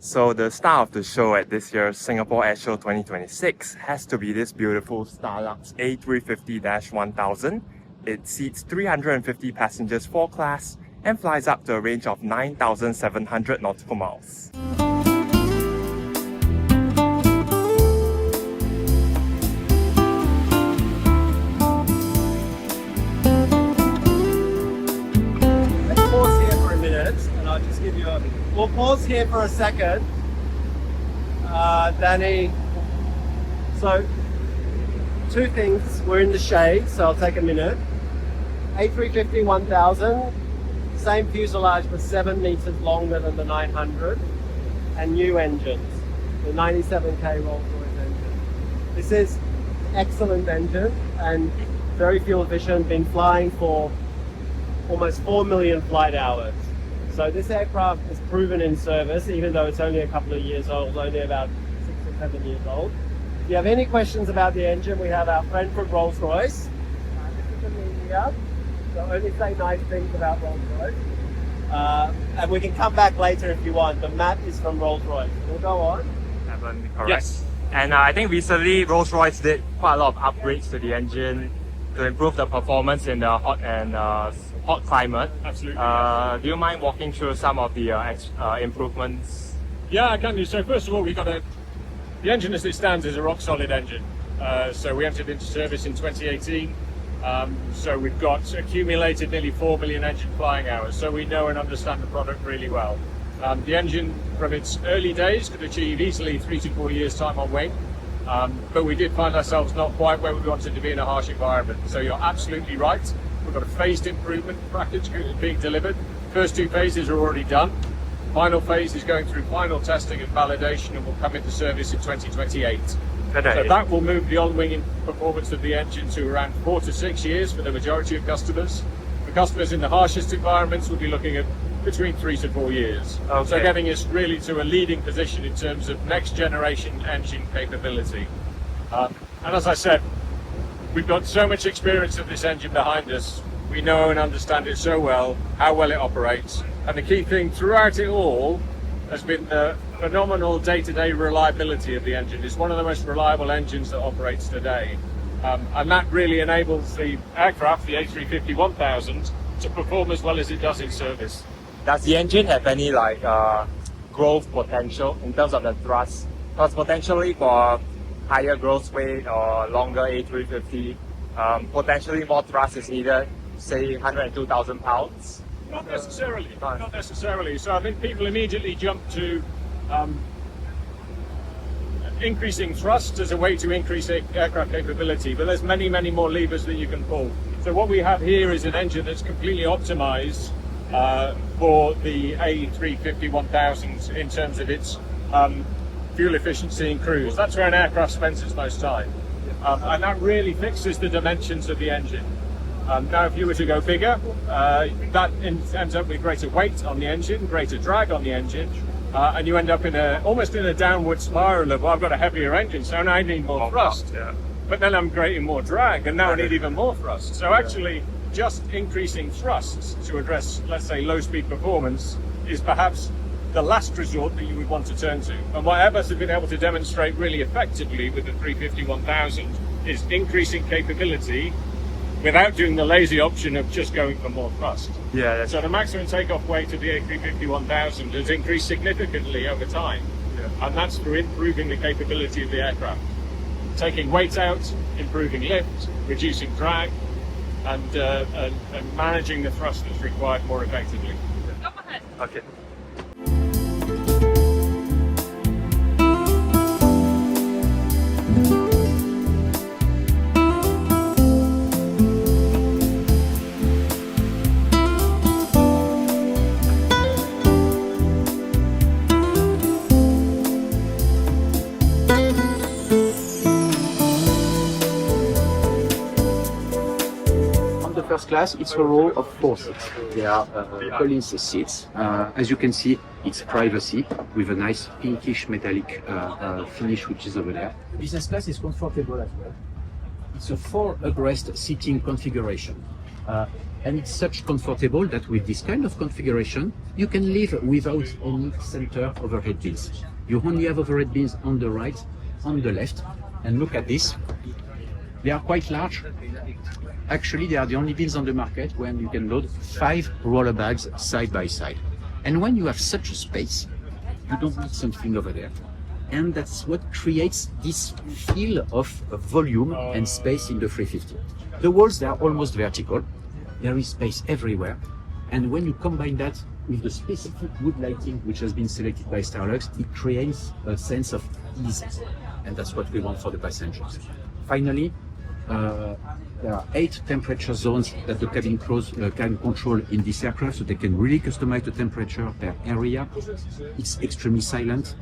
So the star of the show at this year's Singapore Air Show 2026 has to be this beautiful Starlux A350-1000. It seats 350 passengers 4 class and flies up to a range of 9,700 nautical miles. We'll pause here for a second, Danny. So, two things. We're in the shade, so I'll take a minute. A350-1000, same fuselage but 7 meters longer than the 900, and new engines, the 97K Rolls-Royce engine. This is excellent engine and very fuel efficient. Been flying for almost 4 million flight hours. So this aircraft is proven in service, even though it's only a couple of years old, only about 6 or 7 years old. If you have any questions about the engine, we have our friend from Rolls-Royce. This is the media, so only say nice things about Rolls-Royce. And we can come back later if you want. The map is from Rolls-Royce. We'll go on. Correct. Yes. And I think recently Rolls-Royce did quite a lot of upgrades to the engine to improve the performance in the hot climate. Absolutely. Do you mind walking through some of the improvements? Yeah, I can do. So first of all, the engine as it stands is a rock solid engine. So we entered into service in 2018. So we've got accumulated nearly 4 million engine flying hours. So we know and understand the product really well. The engine from its early days could achieve easily 3 to 4 years time on wing. But we did find ourselves not quite where we wanted to be in a harsh environment. So you're absolutely right. We've got a phased improvement package being delivered. First 2 phases are already done. Final phase is going through final testing and validation and will come into service in 2028. So that will move the on-wing performance of the engine to around 4 to 6 years for the majority of customers. For customers in the harshest environments, we'll be looking at between 3 to 4 years. Okay. So getting us really to a leading position in terms of next generation engine capability. And as I said, we've got so much experience of this engine behind us. We know and understand it so well, how well it operates. And the key thing throughout it all has been the phenomenal day-to-day reliability of the engine. It's one of the most reliable engines that operates today. And that really enables the aircraft, the A350-1000, to perform as well as it does in service. Does the engine have any growth potential in terms of the thrust? Because potentially for higher growth weight or longer A350, potentially more thrust is needed, say 102,000 pounds? Not necessarily, not necessarily. So I think people immediately jump to increasing thrust as a way to increase aircraft capability, but there's many, many more levers that you can pull. So what we have here is an engine that's completely optimized for the A350-1000 in terms of its fuel efficiency and cruise. That's where an aircraft spends its most time. And that really fixes the dimensions of the engine. Now if you were to go bigger, that ends up with greater weight on the engine, greater drag on the engine, and you end up almost in a downward spiral of, well, I've got a heavier engine, so now I need more thrust. Yeah. But then I'm creating more drag, and now I need even more thrust. So actually, just increasing thrusts to address, let's say, low-speed performance is perhaps the last resort that you would want to turn to. And what Airbus have been able to demonstrate really effectively with the 350-1000 is increasing capability without doing the lazy option of just going for more thrust. Yeah. So the maximum takeoff weight of the A350-1000 has increased significantly over time. Yeah. And that's through improving the capability of the aircraft. Taking weight out, improving lift, reducing drag, and managing the thrust that's required more effectively. Okay. First class, it's a row of 4 seats. They are Collins seats. As you can see, it's privacy with a nice pinkish metallic finish, which is over there. Business class is comfortable as well. It's a 4 abreast seating configuration. And it's such comfortable that with this kind of configuration, you can live without any center overhead bins. You only have overhead bins on the right, on the left. And look at this. They are quite large. Actually, they are the only bins on the market when you can load 5 roller bags side by side. And when you have such a space, you don't need something over there. And that's what creates this feel of volume and space in the 350. The walls, they are almost vertical. There is space everywhere. And when you combine that with the specific wood lighting which has been selected by Starlux, it creates a sense of ease. And that's what we want for the passengers. Finally, there are 8 temperature zones that the cabin crews can control in this aircraft, so they can really customize the temperature per area. It's extremely silent.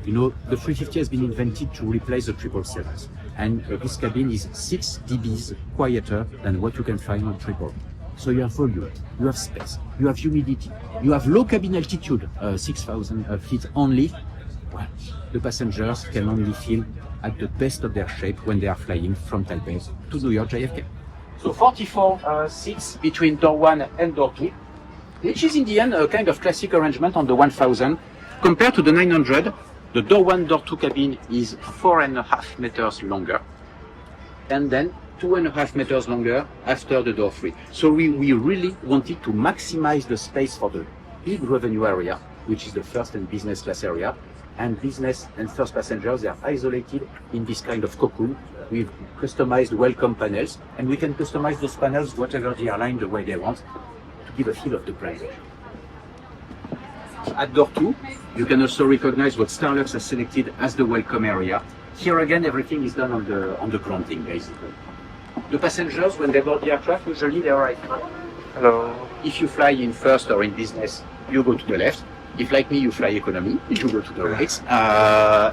You know, the 350 has been invented to replace the 777s. And this cabin is 6 dBs quieter than what you can find on 777. So you have volume, you have space, you have humidity, you have low cabin altitude, 6,000 feet only. Well, the passengers can only feel at the best of their shape when they are flying from Taipei to New York JFK. So 44 seats between door 1 and door 2, which is in the end a kind of classic arrangement on the 1000. Compared to the 900, the door 1, door 2 cabin is 4.5 meters longer, and then 2.5 meters longer after the door 3. So we really wanted to maximize the space for the big revenue area, which is the first and business class area. And business and first passengers, they are isolated in this kind of cocoon with customized welcome panels. And we can customize those panels, whatever the airline, the way they want, to give a feel of the brand. At door 2, you can also recognize what Starlux has selected as the welcome area. Here again, everything is done on the grounding, basically. The passengers, when they board the aircraft, usually they arrive. Hello. If you fly in first or in business, you go to the left. If, like me, you fly economy, you go to the right.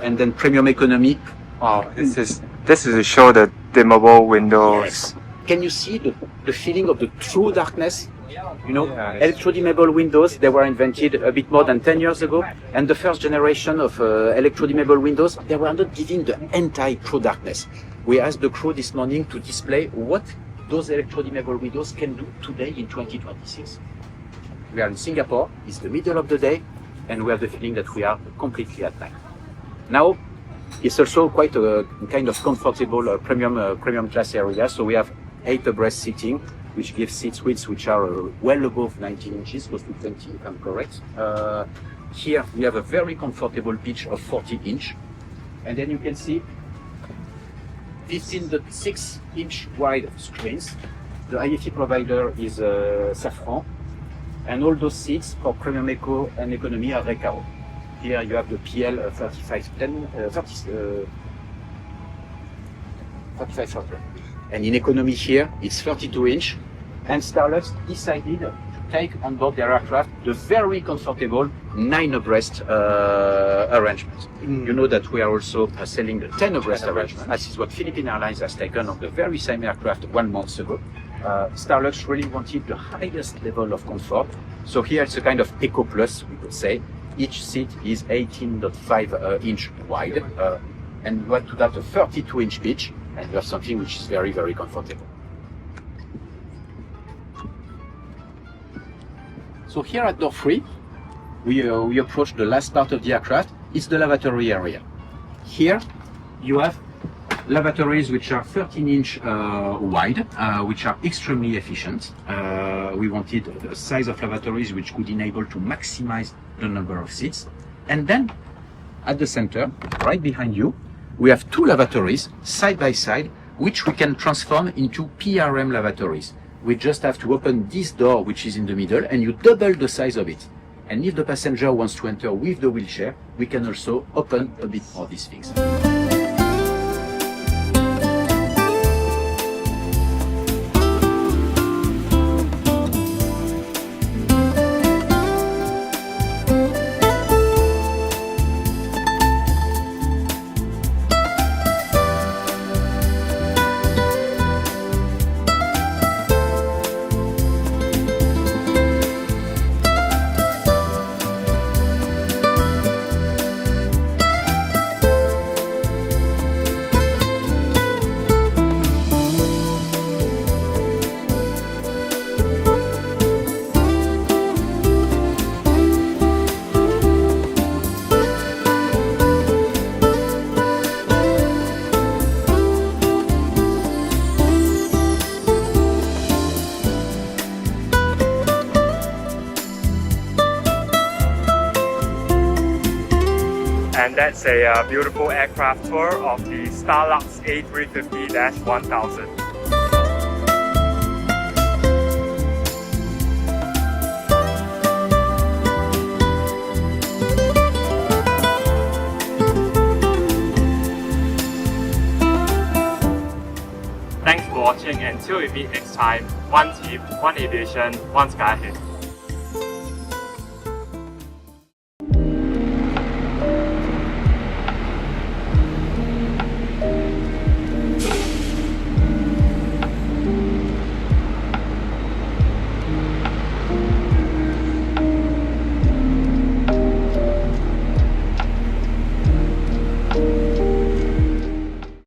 And then premium economy. Wow, this is to show the dimmable windows. Yes. Can you see the feeling of the true darkness? You know, Yeah, electro-dimmable windows, they were invented a bit more than 10 years ago. And the first generation of electro-dimmable windows, they were not giving the anti-true darkness. We asked the crew this morning to display what those electro-dimmable windows can do today in 2026. We are in Singapore, it's the middle of the day, and we have the feeling that we are completely at night. Now, it's also quite a kind of comfortable premium class area, so we have 8 abreast seating, which gives seat widths which are well above 19 inches, close to 20 if I'm correct. Here we have a very comfortable pitch of 40 inch, and then you can see 15.6 inch wide screens. The IFE provider is Safran, and all those seats for Premium Eco and Economy are Recaro. Here you have the PL 3500. And in Economy here, it's 32 inch, and Starlux decided to take on board their aircraft the very comfortable 9 abreast arrangement. You know that we are also selling the 10 abreast arrangement. That is what Philippine Airlines has taken on the very same aircraft 1 month ago. Starlux really wanted the highest level of comfort. So here it's a kind of Eco Plus, we could say. Each seat is 18.5 inch wide, and you add to that a 32 inch pitch, and you have something which is very, very comfortable. So here at door 3, we approach the last part of the aircraft. It's the lavatory area. Here you have lavatories which are 13 inch wide, which are extremely efficient. We wanted a size of lavatories which could enable to maximize the number of seats. And then at the center, right behind you, we have 2 lavatories side by side, which we can transform into PRM lavatories. We just have to open this door, which is in the middle, and you double the size of it. And if the passenger wants to enter with the wheelchair, we can also open a bit more these things. And that's a beautiful aircraft tour of the Starlux A350-1000. Thanks for watching, and till we meet next time, one team, one aviation, one sky ahead.